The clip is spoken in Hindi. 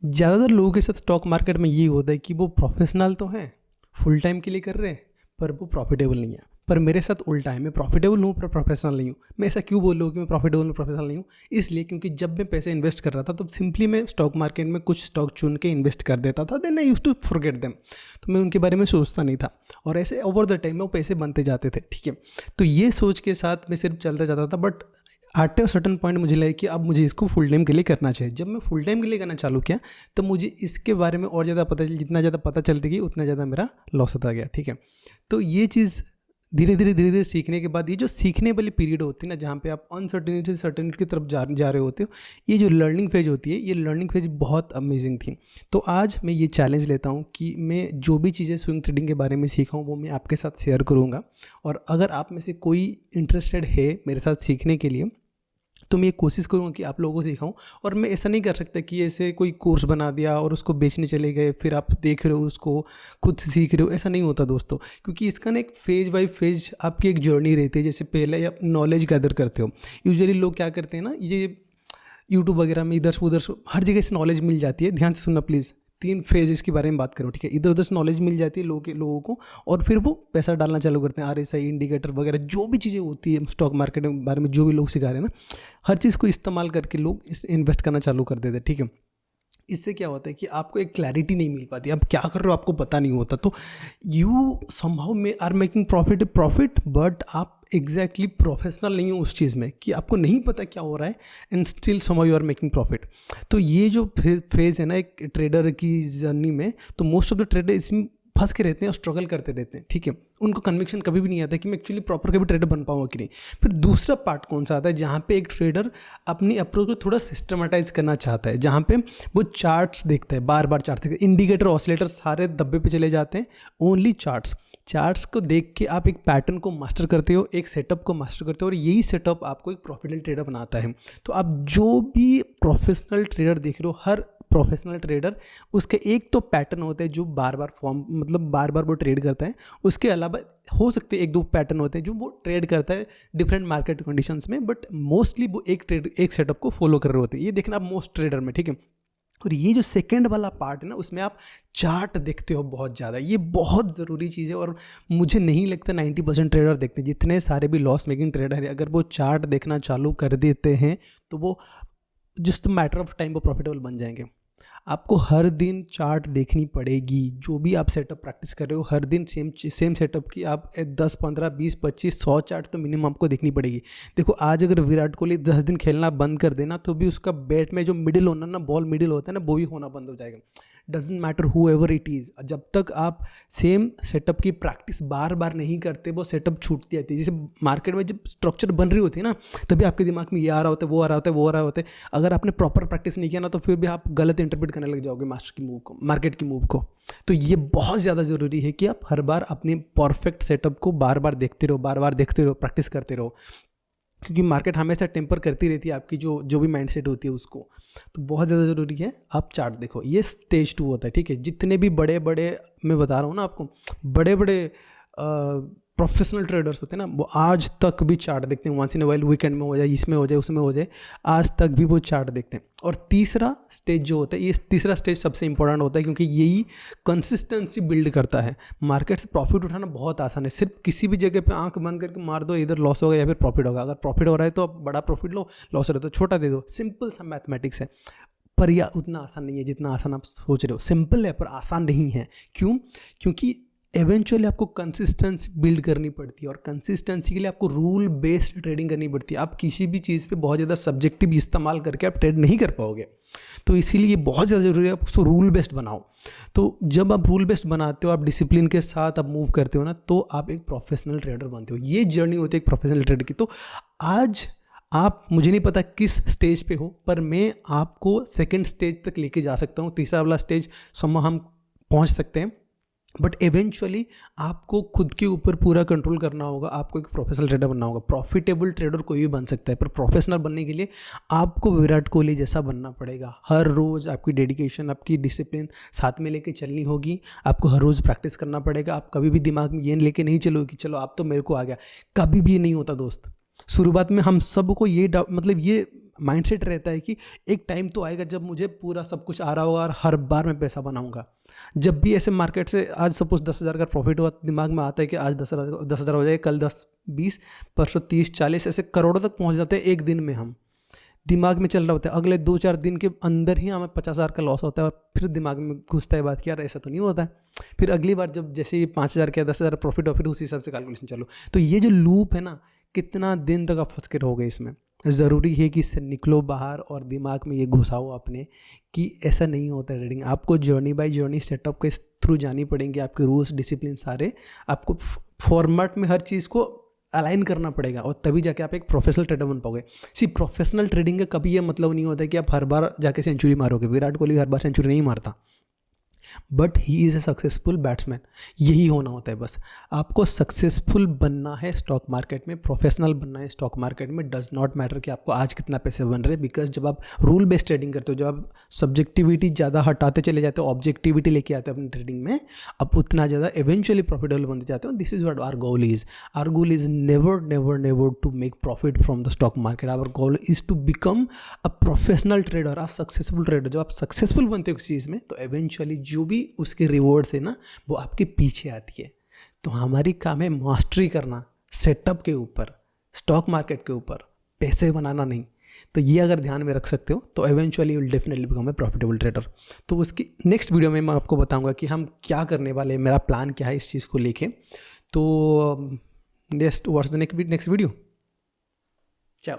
ज़्यादातर लोगों के साथ स्टॉक मार्केट में ये होता है कि वो प्रोफेशनल तो हैं, फुल टाइम के लिए कर रहे हैं, पर वो प्रॉफिटेबल नहीं है। पर मेरे साथ उल्टा है, मैं प्रॉफिटेबल हूँ पर प्रोफेशनल नहीं हूँ। मैं ऐसा क्यों बोल रहा हूँ कि मैं प्रॉफिटेबल हूँ प्रोफेशनल नहीं हूँ? इसलिए क्योंकि जब मैं पैसे इन्वेस्ट कर रहा था तो सिंपली मैं स्टॉक मार्केट में कुछ स्टॉक चुन के इन्वेस्ट कर देता था, then I used to forget them. तो मैं उनके बारे में सोचता नहीं था और ऐसे ओवर द टाइम में वो पैसे बनते जाते थे, ठीक है। तो ये सोच के साथ मैं सिर्फ चलता जाता था, but at a certain point मुझे लगा कि अब मुझे इसको फुल टाइम के लिए करना चाहिए। जब मैं फुल टाइम के लिए करना चालू किया तो मुझे इसके बारे में और ज़्यादा पता चल, जितना ज़्यादा पता चलती गई उतना ज़्यादा मेरा लॉस होता गया, ठीक है। तो ये चीज़ धीरे धीरे सीखने के बाद, ये जो सीखने वाली पीरियड होती है ना, जहाँ पे आप अनसर्टेनिटी से सर्टेनिटी की तरफ जा रहे होते हो, ये जो लर्निंग फेज होती है, ये लर्निंग फेज बहुत अमेजिंग थी। तो आज मैं ये चैलेंज लेता हूँ कि मैं जो भी चीज़ें स्विंग ट्रेडिंग के बारे में सीखा हूँ वो मैं आपके साथ शेयर करूँगा। और अगर आप में से कोई इंटरेस्टेड है मेरे साथ सीखने के लिए, तो मैं ये कोशिश करूँगा कि आप लोगों को सिखाऊं। और मैं ऐसा नहीं कर सकता कि ऐसे कोई कोर्स बना दिया और उसको बेचने चले गए, फिर आप देख रहे हो उसको, खुद से सीख रहे हो, ऐसा नहीं होता दोस्तों। क्योंकि इसका ना एक फेज बाय फेज आपकी एक जर्नी रहती है। जैसे पहले आप नॉलेज गैदर करते हो, यूजुअली लोग क्या करते हैं ना, ये यूट्यूब वगैरह में इधर से उधर से हर जगह से नॉलेज मिल जाती है। ध्यान से सुनना प्लीज़, 3 फेजेस के बारे में बात करो, ठीक है। इधर उधर से नॉलेज मिल जाती है लोगों को, और फिर वो पैसा डालना चालू करते हैं। RSI इंडिकेटर वगैरह जो भी चीज़ें होती है स्टॉक मार्केट के बारे में, जो भी लोग सिखा रहे हैं ना, हर चीज़ को इस्तेमाल करके लोग इन्वेस्ट करना चालू कर देते हैं, ठीक है। इससे क्या होता है कि आपको एक क्लैरिटी नहीं मिल पाती, आप क्या कर रहे हो आपको पता नहीं होता। तो यू समहाउ में आर मेकिंग प्रॉफिट, बट आप एग्जैक्टली प्रोफेशनल नहीं हो उस चीज़ में, कि आपको नहीं पता क्या हो रहा है, and still somehow you are making profit. तो ये जो फेज है ना एक ट्रेडर की जर्नी में, तो मोस्ट ऑफ द ट्रेडर इसमें फंस के रहते हैं और स्ट्रगल करते रहते हैं, ठीक है। उनको कन्विक्शन कभी भी नहीं आता कि मैं एक्चुअली प्रॉपर कभी ट्रेडर बन पाऊंगा कि नहीं। फिर दूसरा पार्ट कौन सा आता है, जहाँ पे एक ट्रेडर अपनी अप्रोच को थोड़ा सिस्टमेटाइज करना चाहता है, जहाँ पे वो चार्ट्स देखता है, बार बार चार्ट देखता है, इंडिकेटर ऑसिलेटर सारे दब्बे पे चले जाते हैं, ओनली चार्ट्स को देख के आप एक पैटर्न को मास्टर करते हो, एक सेटअप को मास्टर करते हो, और यही सेटअप आपको एक प्रॉफिटेबल ट्रेडर बनाता है। तो आप जो भी प्रोफेशनल ट्रेडर देख रहे हो, हर प्रोफेशनल ट्रेडर, उसके एक तो पैटर्न होते हैं जो बार बार बार बार वो ट्रेड करता है। उसके अलावा हो सकते हैं 1-2 पैटर्न होते हैं जो वो ट्रेड करता है डिफरेंट मार्केट कंडीशंस में, बट मोस्टली वो एक सेटअप को फॉलो कर रहे होते हैं। ये देखना आप मोस्ट ट्रेडर में, ठीक है। और ये जो सेकंड वाला पार्ट है ना, उसमें आप चार्ट देखते हो बहुत ज़्यादा। ये बहुत ज़रूरी चीज़ है, और मुझे नहीं लगता 90% ट्रेडर देखते हैं। जितने सारे भी लॉस मेकिंग ट्रेडर है, अगर वो चार्ट देखना चालू कर देते हैं तो वो जस्ट मैटर ऑफ टाइम वो प्रॉफिटेबल बन जाएंगे। आपको हर दिन चार्ट देखनी पड़ेगी। जो भी आप सेटअप प्रैक्टिस कर रहे हो, हर दिन सेम सेटअप की आप 10, 15, 20, 25, 100 चार्ट तो मिनिमम आपको देखनी पड़ेगी। देखो आज अगर विराट कोहली 10 दिन खेलना बंद कर देना, तो भी उसका बैट में जो मिडिल होना ना, बॉल मिडिल होता है ना, वो भी होना बंद हो जाएगा। Doesn't matter who ever it is, जब तक आप सेम सेटअप की प्रैक्टिस बार बार नहीं करते, वो सेटअप छूटती जाती है। जैसे मार्केट में जब स्ट्रक्चर बन रही होती है ना, तभी आपके दिमाग में ये आ रहा होता है, वो आ रहा होता है, वो आ रहा होता है। अगर आपने प्रॉपर प्रैक्टिस नहीं किया ना, तो फिर भी आप गलत इंटरप्रेट करने लग जाओगे मार्केट की मूव को। तो ये बहुत ज़्यादा ज़रूरी है कि आप हर बार अपने परफेक्ट सेटअप को बार बार देखते रहो, प्रैक्टिस करते रहो, क्योंकि मार्केट हमेशा टेम्पर करती रहती है आपकी जो भी माइंडसेट होती है उसको। तो बहुत ज़्यादा ज़रूरी है आप चार्ट देखो। ये स्टेज 2 होता है, ठीक है। जितने भी बड़े मैं बता रहा हूँ ना आपको, बड़े प्रोफेशनल ट्रेडर्स होते हैं ना, वो आज तक भी चार्ट देखते हैं। Once in a while, weekend में हो जाए, इसमें हो जाए, उसमें हो जाए, आज तक भी वो चार्ट देखते हैं। और तीसरा स्टेज जो होता है, ये तीसरा स्टेज सबसे इंपॉर्टेंट होता है, क्योंकि यही कंसिस्टेंसी बिल्ड करता है। मार्केट से प्रॉफिट उठाना बहुत आसान है। सिर्फ किसी भी जगह पे आंख बंद करके मार दो, इधर लॉस होगा या फिर प्रॉफिट होगा। अगर प्रॉफिट हो रहा है तो आप बड़ा प्रॉफिट लो, लॉस हो रहा है तो छोटा दे दो। सिंपल सा मैथमेटिक्स है, पर यह उतना आसान नहीं है जितना आसान आप सोच रहे हो। सिंपल है पर आसान नहीं है। क्यों? क्योंकि एवेंचुअली आपको कंसिस्टेंसी बिल्ड करनी पड़ती है, और कंसिस्टेंसी के लिए आपको रूल बेस्ड ट्रेडिंग करनी पड़ती है। आप किसी भी चीज़ पे बहुत ज़्यादा सब्जेक्टिव इस्तेमाल करके आप ट्रेड नहीं कर पाओगे। तो इसीलिए बहुत ज़्यादा ज़रूरी है आप उसको रूल बेस्ड बनाओ। तो जब आप रूल बेस्ड बनाते हो, आप डिसिप्लिन के साथ आप मूव करते हो ना, तो आप एक प्रोफेशनल ट्रेडर बनते हो। ये जर्नी होती है एक प्रोफेशनल ट्रेडर की। तो आज आप, मुझे नहीं पता किस स्टेज पे हो, पर मैं आपको सेकेंड स्टेज तक लेके जा सकता हूँ। तीसरा वाला स्टेज हम पहुँच सकते हैं, बट एवेंचुअली आपको खुद के ऊपर पूरा कंट्रोल करना होगा। आपको एक प्रोफेशनल ट्रेडर बनना होगा। प्रॉफिटेबल ट्रेडर कोई भी बन सकता है, पर प्रोफेशनल बनने के लिए आपको विराट कोहली जैसा बनना पड़ेगा। हर रोज़ आपकी डेडिकेशन, आपकी डिसिप्लिन साथ में लेके चलनी होगी। आपको हर रोज़ प्रैक्टिस करना पड़ेगा। आप कभी भी दिमाग में ये लेके नहीं चलोगे कि चलो आप तो मेरे को आ गया, कभी भी ये नहीं होता दोस्त। शुरुआत में हम सबको ये माइंडसेट रहता है कि एक टाइम तो आएगा जब मुझे पूरा सब कुछ आ रहा होगा और हर बार मैं पैसा बनाऊंगा। जब भी ऐसे मार्केट से आज सपोज 10,000 का प्रॉफिट हुआ, दिमाग में आता है कि आज 10,000 हो जाएगा, कल 10, 20, परसों 30, 40, ऐसे करोड़ों तक पहुंच जाते हैं एक दिन में। हम दिमाग में चल रहा होता है, अगले 2-4 दिन के अंदर ही हमें 50,000 का लॉस होता है और फिर दिमाग में घुसता है बात कि यार ऐसा तो नहीं होता है। फिर अगली बार जब जैसे ही 5,000 का 10,000 प्रॉफिट हो, फिर उसी हिसाब से कैलकुलेशन चलो। तो ये जो लूप है ना, कितना दिन तक आप फंस के रहोगे इसमें। ज़रूरी है कि इससे निकलो बाहर और दिमाग में ये घुसाओ अपने कि ऐसा नहीं होता है ट्रेडिंग। आपको जर्नी बाय जर्नी सेटअप के थ्रू जानी पड़ेंगी, आपके रूल्स डिसिप्लिन सारे आपको फॉर्मेट में हर चीज़ को अलाइन करना पड़ेगा और तभी जाके आप एक प्रोफेशनल ट्रेडर बन पाओगे। सी प्रोफेशनल ट्रेडिंग का कभी ये मतलब नहीं होता है कि आप हर बार जाके सेंचुरी मारोगे। विराट कोहली हर बार सेंचुरी नहीं मारता, but he is a successful batsman. यही होना होता है बस। आपको सक्सेसफुल बनना है स्टॉक मार्केट में, प्रोफेशनल बनना है स्टॉक मार्केट में। डज नॉट मैटर कि आपको आज कितना पैसे बन रहे, बिकॉज जब आप रूल बेस्ड ट्रेडिंग करते हो, जब आप सब्जेक्टिविटी ज़्यादा हटाते चले जाते हो, ऑब्जेक्टिविटी लेके आते हो अपनी ट्रेडिंग में, आप उतना ज़्यादा इवेंचुअली प्रॉफिटेबल बनते जाते हो। This is what our goal is. Our goal is never never never to make profit from the stock market. Our goal is to become a professional trader, a successful trader. जब आप सक्सेसफुल बनते हो किसी चीज़ में, तो इवेंचुअली जो भी उसके रिवॉर्ड्स है ना, वो आपके पीछे आती है। तो हमारी काम है मास्टरी करना सेटअप के ऊपर, स्टॉक मार्केट के ऊपर, पैसे बनाना नहीं। तो ये अगर ध्यान में रख सकते हो तो eventually you will definitely become a profitable trader. तो उसकी नेक्स्ट वीडियो में मैं आपको बताऊंगा कि हम क्या करने वाले हैं, मेरा प्लान क्या है इस चीज़ को लेके। तो next what's the next video. चाओ।